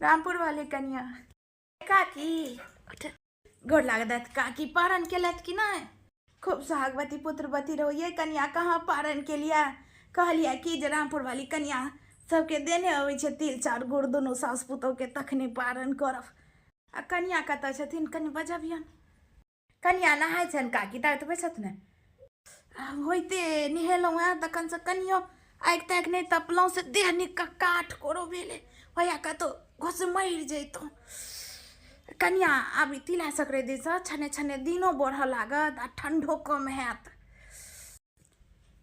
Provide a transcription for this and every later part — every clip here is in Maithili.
रामपुर वाले कन्या काकी गोर लागत काकी पारण केलत कि नहीं? खूब सुहागवती पुत्रवती रहो। ये कन्या कहाँ पारण के लिया? कहलिया कि जे रामपुर वाली कन्या सबके देने अबै छे तिल चाउर गुड़ दुनू सास पुतोह के तखने पारण करब। आ कन्या कतऽ छथिन कनि बजबियन। कन्या नहाय छन काकी तात बैसत ने होइते निहेलौं हैं तखन से कनियो आगि तागि नहीं तपलौं से देह निक काठ कोरो भेले होया कतो घोष मरि जैतौं। कन्या आब तिला संक्रांति से छने छने दिनो बढ़ लागत आ ठंडो कम हैत।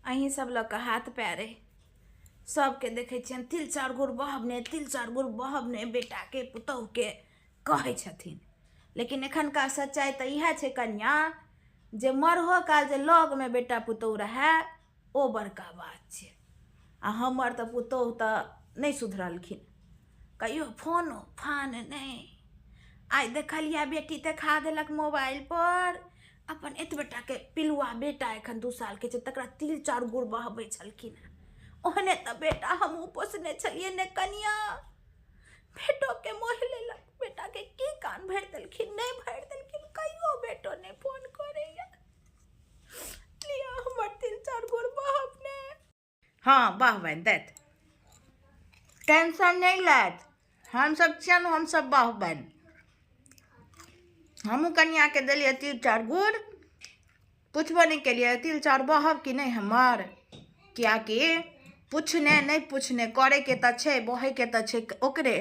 अहीं सब लोग हाथ पैरे सबके देखे छियन तिल चाउर गुड़ बहबने तिल चाउर गुड़ बहबने बेटा के पुतोह के कहे छथिन। लेकिन एखनका सच्चाई तो यह छे कन्या जे मरहो काल जे लग में बेटा पुतोह रहे ओ बड़का बात छे। आ हमर तो पुतोह तो नहीं सुधरलखिन कहियो फोनो फान नहीं। आई देखलिया बेटी देखा देलक मोबाइल पर अपन एतबेटा के पिलुआ बेटा एखन 2 साल के छे तकरा तिल चाउर गुड़ बहबै छलखिन। ओहने तो बेटा हमहूँ पोसने छलिए ने कनिया। बेटो के मोह लेलक बेटा के की कान भरि देलखिन नहीं भरि देलखिन कहियो बेटो ने फोन करैया लिया हमर तिल चाउर गुड़ बहबने। हाँ बहबनि दैत टेंशन नहीं लैत हम सब छियन हम सब बहबनि। हमहूँ कन्या के देलिए तिल चाउर गुड़ पूछबो नहीं केलिए तिल चाउर बहब कि नहीं हमर कियाकि पूछने नहीं पूछने करे के तो छे बहे के तो छे ओकरे।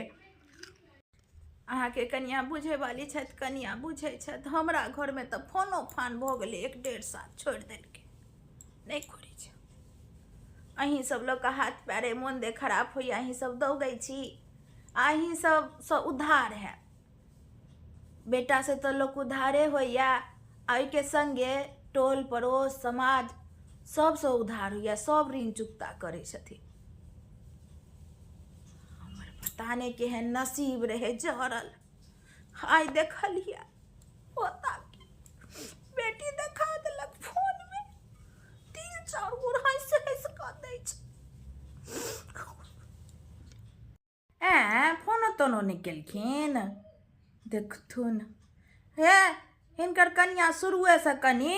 अहाँ के कन्या बुझे वाली छथि कन्या बुझे छथि। हमरा घर में तो फोनो फान भ गेलै 1-1.5 साल छोड़ देलकै नहीं करै छै। अहीं सब लोग का हाथ पैरे मन दे खराब होइया अहीं सब दौगै छी अहीं सब से उद्धार है बेटा से तो लोग उद्धारे होइया। आई के संगे टोल पड़ोस समाज सब से उद्धार होइया सब ऋण चुकता करे छथिन। हमर पता नहीं केहन नसीब रहे जरल आई देखलिया होता की बेटी देखा देलक फोन में तिल चाउर गुड़ हंस हंस क दै छै। फोनो तोनो नहीं केलखिन देखथुन हे हिनकर कन्या शुरुए से कनी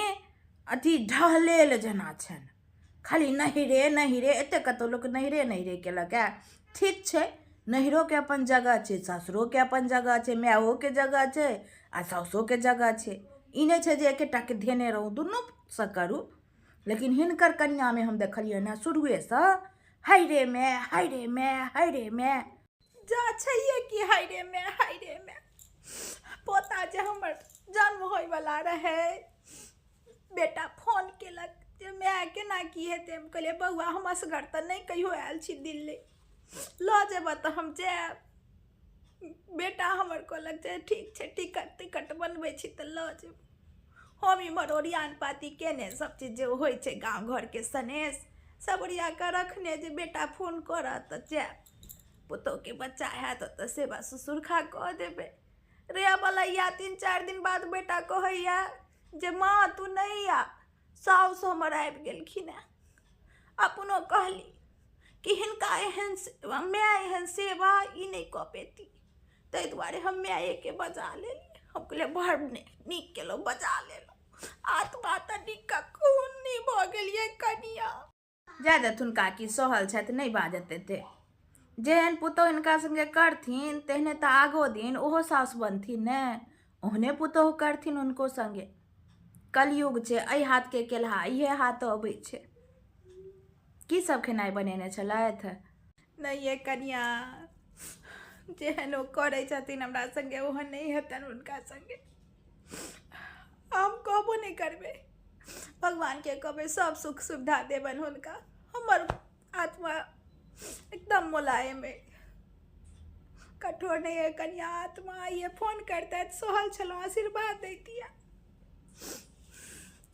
अथी ढहलेल जना छन खाली नहिरे नहिरे एते कतो लोग नहिरे नहिरे केलक है। ठीक छे नहिरो के अपन जगह छे ससुरो के अपन जगह छे माओ के जगह छे आ सासो के जगह छे। ई नहीं छे जे एकेटा के धेने रहू दुनू से करू। लेकिन हिनकर कन्या में हम देखलिए ना शुरुए से हायरे में हायरे में हायरे में जा छे कि हायरे में पोता जे हमर जन्म होय वाला रहे बेटा फोन केलक जे मैं केना की हेते हम कहलिए बउआ हम असगर तो नहीं कहियो आयल छी दिल्ली ल जेब तो हम जाब। बेटा हमर कहलक जे ठीक छे टिकट बनबै छी तो ल जेब। हम इमहर ओरियान पाती केने सब चीज जो होय छे गाँव घर के सनेस सब ओरिया के रखने जे बेटा फोन करत तो जाब पुतोह के बच्चा है तो सेवा ससुरखा कह देबे। रे बलैया 3-4 दिन बाद बेटा कहैया जे माँ तू नहीं आ साउस हमर आबि गेलखिन है। अपनो कहली कि हिनका एहन माय एहन सेवा ई नहीं कऽ पेती ताहि दुआरे हम माये के बजा लेली। हम कहलिए बड़ नीक केलौ बजा लेलौ आत्मा तऽ नीक खून नहीं भऽ गेलिए कनिया। जा देथुन काकी सहल छथि नहीं बाजत एते जेहन पुतोह हिनका संगे करथिन तेहने तो आगो दिन ओहो सास बनथिन ने ओहने पुतोह करथिन उनको संगे। कलयुग छे एहि हाथ के केलहा इहे हाथ अबै छे। की सब खेनाई बनेने छलैथ? नहीं ये कन्या जेहन ओ करै छथिन हमरा संगे ओहन नहीं हेतन उनका संगे। हम कहबो नहीं करबे भगवान के कहबे सब सुख सुविधा देबन हुनका। हमर आत्मा एकदम मुलायम है कठोर नहीं है कन्या आत्मा। ये फोन करते सोहल छलो आशीर्वाद देतिया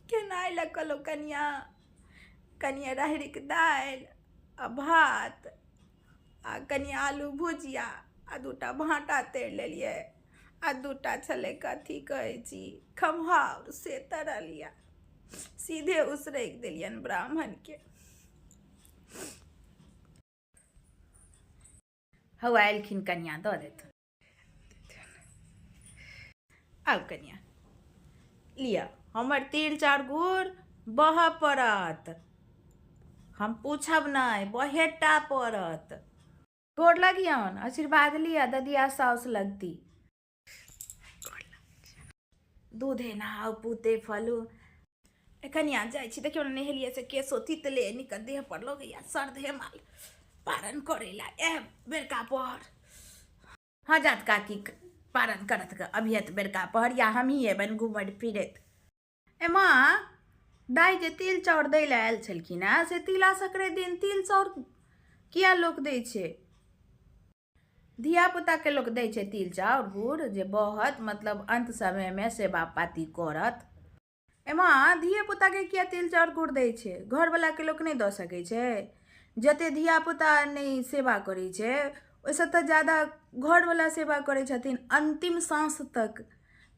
केनाई लगलो कन्या कनिया राहरिक दाल आ भात आ कनिया आलू भुजिया आ 2टा भाँटा तैर लेलिए आ 2टा छले कथी कहे छी खमहाउर से तरलिया सीधे उसरैक देलियन ब्राह्मण के। हवा एलखिन कन्या दऽ देत। आउ कनिया लिअ हमर तिल चाउर गुड़ बहऽ पड़त, हम पूछब नहीं बहेटा पड़त। गोर लगियन, आशीर्वाद लिया ददिया साउस लगती। दूधे नहाउ पूते फलू। कनिया जाइ छी देखियौ नहेलिए से केसो तितले निकल देह पर लगैया सर्दे माल पारण करे ला ए बेरका पहर। हाँ जात काकी पारण करत ग अभियत बेरका पहर या हम ही एबन घूमत फिरत। ए माँ दाई जे तिल चाउर दै ला आयल छलखिन हैं से तिला संक्रांति दिन तिल चाउर किया लोक दै छै? धियापुता के लोक दै छै तिल चाउर गुड़ जे बहत मतलब अंत समय में सेवा पाती करत। ए माँ धियापुता के किया तिल चाउर गुड़ दै छै? घरवाला के लोक नहीं दऽ सकै छै? जते धियापुता नहीं सेवा करै छै ओइसे तऽ ज़्यादा घरवाला सेवा करै छथिन अंतिम सांस तक।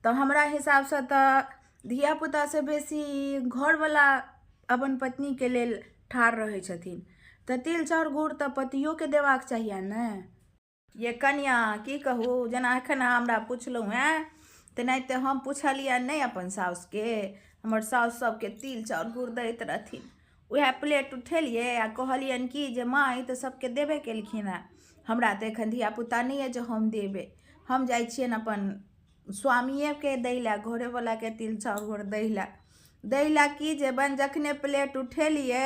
तो हमरा हिसाब से तऽ धियापुता से बेसी घरवाला अपन पत्नी के लेल ठाढ़ रहै छथिन। तऽ तिल चाउर गुड़ तऽ पतियो के देबाक चाहिए ने। ये कन्या की कहू जेना एखन हमरा पुछलहुँ हैं तेनाहिते हम पुछलियै नहीं अपन साउस के, हमर साउस सबके तिल चाउर गुड़ दैत रहथिन। वएह प्लेट उठेलिए आ कहलियन कि जे माँ ई तऽ सबके देबे केलखिन हैं, हमरा तऽ एखन धियापुता नहीं है जो हम देबे। हम जाइ छियनि अपन स्वामिये के दै ला, घरेवाला के तिल चाउर गुड़ दै ला कि जे बन जखने प्लेट उठेलिए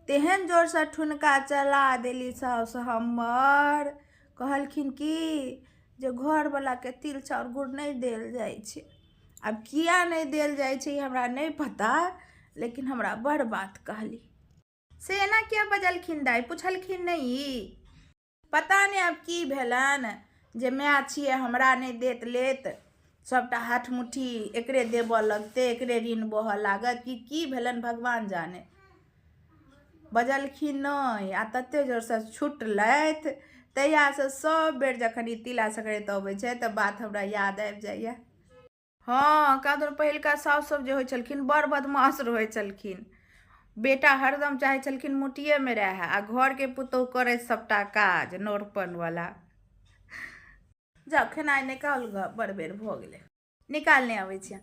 तेहन जोर से ठुनका चला देली साउस हमर। कहलखिन कि जे घरवाला के तिल चाउर गुड़ नहीं देल जाइ छै। अब किया नहीं देल जाइ छै हमरा नहीं पता, लेकिन हमरा बड़ बात कहली। से एना किया बजलखिन दाई पुछलखिन नहीं? पता नहीं अब की भेलन जे माय छिए हमरा नहीं देत लेत सबटा हाथ मुट्ठी एकरे देबऽ लगते, एकरे ऋण बहऽ लागत कि की भेलन भगवान जाने। बजलखिन नहीं आ तते जोर से छुटलैथ तहिया से सब बेर जखन ई तिला संक्रांति अबै छै तऽ बात हमरा याद आबि जाइए। हाँ कादर पहिलका साउस सब जे होइ छलखिन बड़ बदमाश रहै छलखिन। बेटा हरदम चाहे छलखिन मुठिए में रहे आ घर के पुतोह करे सबटा काज नौरपन वाला। जाओ खेनाइ निकाल ग बड़ बेर भऽ गेलै, निकालने आबै छियै।